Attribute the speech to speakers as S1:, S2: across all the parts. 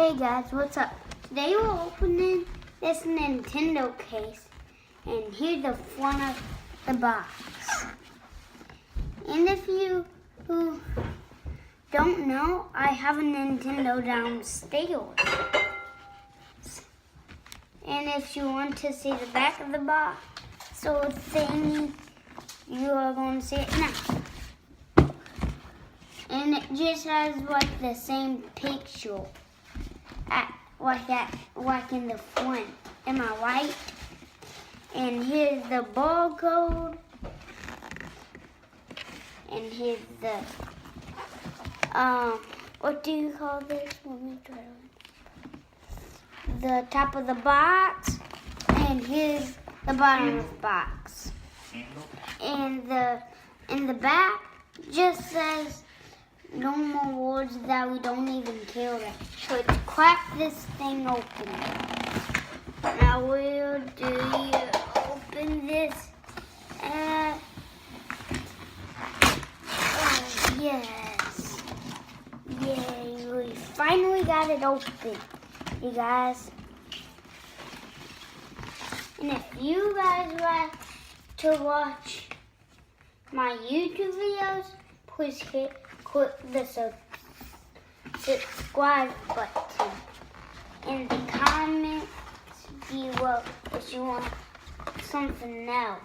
S1: Hey guys, what's up? Today we're opening this Nintendo case, and here's the front of the box. And if you who don't know, I have a Nintendo downstairs. And if you want to see the back of the box, so thing, you are going to see it now. And it just has like the same picture. Like in the front. Am I right? And here's the barcode. And here's the what do you call this? Let me try the top of the box. And here's the bottom of the box. And in the back just says no more words that we don't even care about. So let's crack this thing open. Now where do you open this? Oh yes. Yay, we finally got it open, you guys. And if you guys like to watch my YouTube videos, please click the subscribe button in the comments below if you want something else.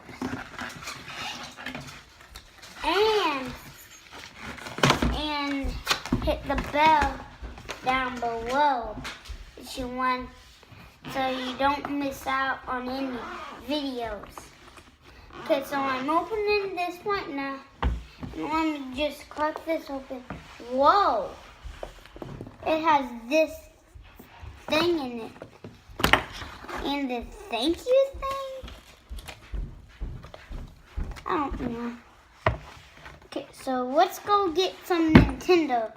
S1: And hit the bell down below if you want, so you don't miss out on any videos. Okay, so I'm opening this right now. Let me just crack this open. Whoa! It has this thing in it. And the thank you thing? I don't know. Okay, so let's go get some Nintendo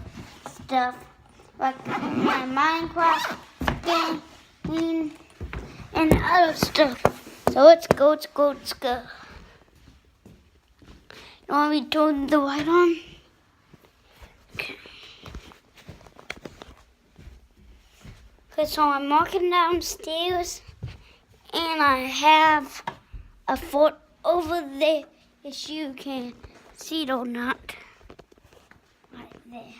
S1: stuff. Like my Minecraft game and other stuff. So let's go. You want me to turn the light on? Okay. Okay, so I'm walking downstairs, and I have a fort over there, if you can see it or not. Right there.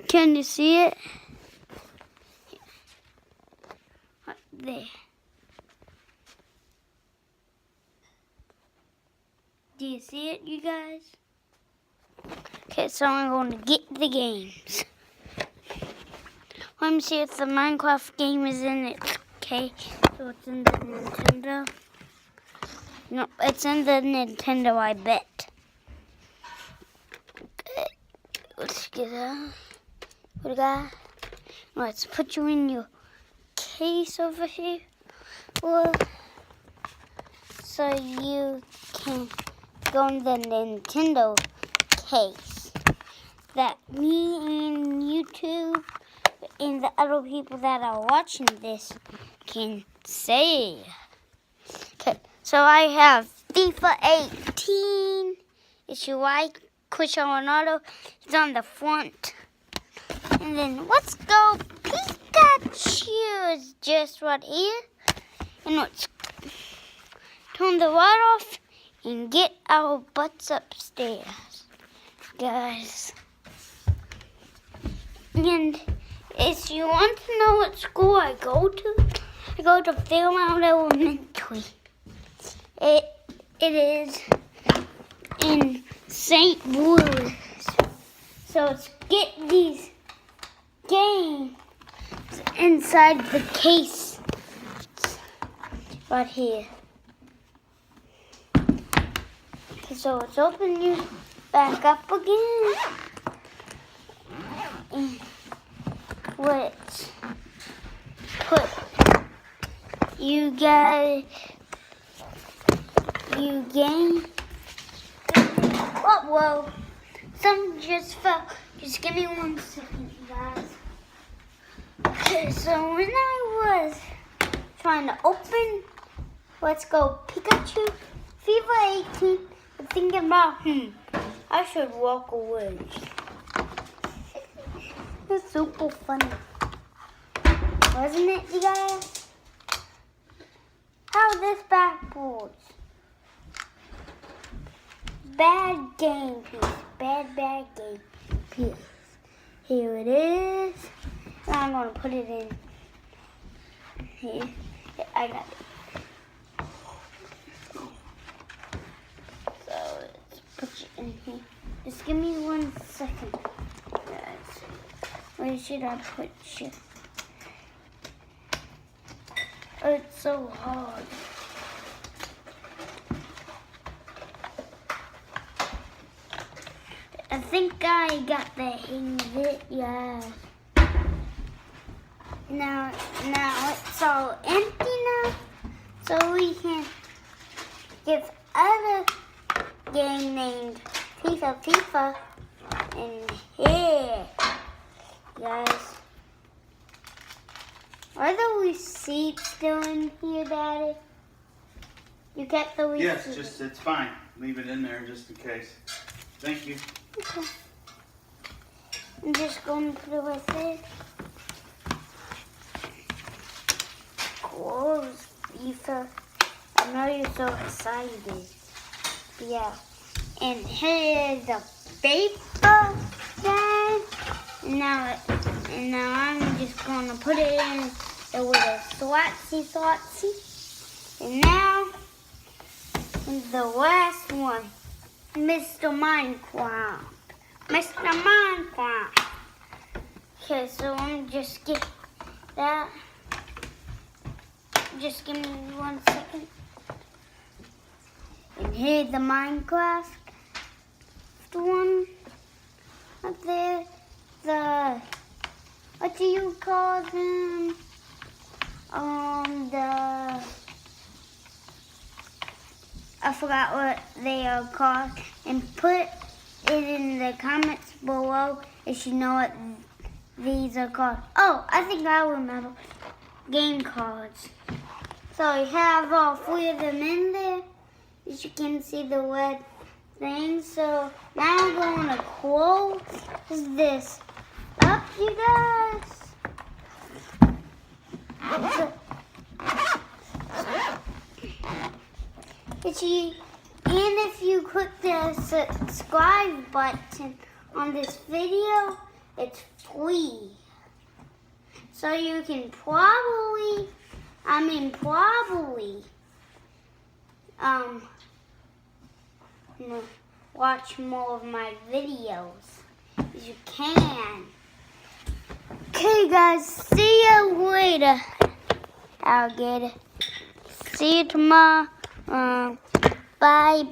S1: Can you see it? Right there. Do you see it, you guys? Okay, so I'm going to get the games. Let me see if the Minecraft game is in it. Okay, so it's in the Nintendo. No, it's in the Nintendo, I bet. Okay, let's get out. What do we got? Let's put you in your case over here. Well, so you can go in the Nintendo case that me and YouTube and the other people that are watching this can see. Okay, so I have FIFA 18. If you like, Cristiano Ronaldo, he's on the front. And then let's go. Pikachu is just right here. And let's turn the light off and get our butts upstairs, guys. And if you want to know what school I go to Fairmount Elementary. It is in St. Louis. So let's get these games inside the case right here. So let's open you back up again. And let's put you guys, you game. Whoa. Something just fell. Just give me 1 second, guys. Okay, so when I was trying to open, let's go Pikachu, FIFA 18. Thinking about, I should walk away. It's super funny. wasn't it, you guys? How this backwards? Bad game piece. Bad game piece. Here it is. And I'm going to put it in here. Yeah, I got it. So let's put it in here. Just give me 1 second, guys. Where should I put you? Oh, it's so hard. I think I got the hang of it, yeah. Now it's all empty now, so we can give other game named FIFA in here, guys. Are the receipts still in here, Daddy? You kept the receipts?
S2: Yes, it's fine. Leave it in there just in case. Thank you.
S1: Okay. I'm just going to put it right there. Close, FIFA. I know you're so excited. Yeah. And here's the paper, guys. Now I'm just gonna put it in with a swatsy. And now the last one, Mr. Minecraft. Okay, so I'm just get that. Just give me 1 second. And here's the Minecraft one up there. What do you call them? I forgot what they are called. And put it in the comments below if you know what these are called. Oh, I think I remember. Game cards. So we have all 3 of them in there. As you can see the red thing. So now I'm going to close this up, you guys. And if you click the subscribe button on this video, it's free. So you can probably watch more of my videos. You can. Okay, guys, see you later, alligator. See you tomorrow. Bye-bye.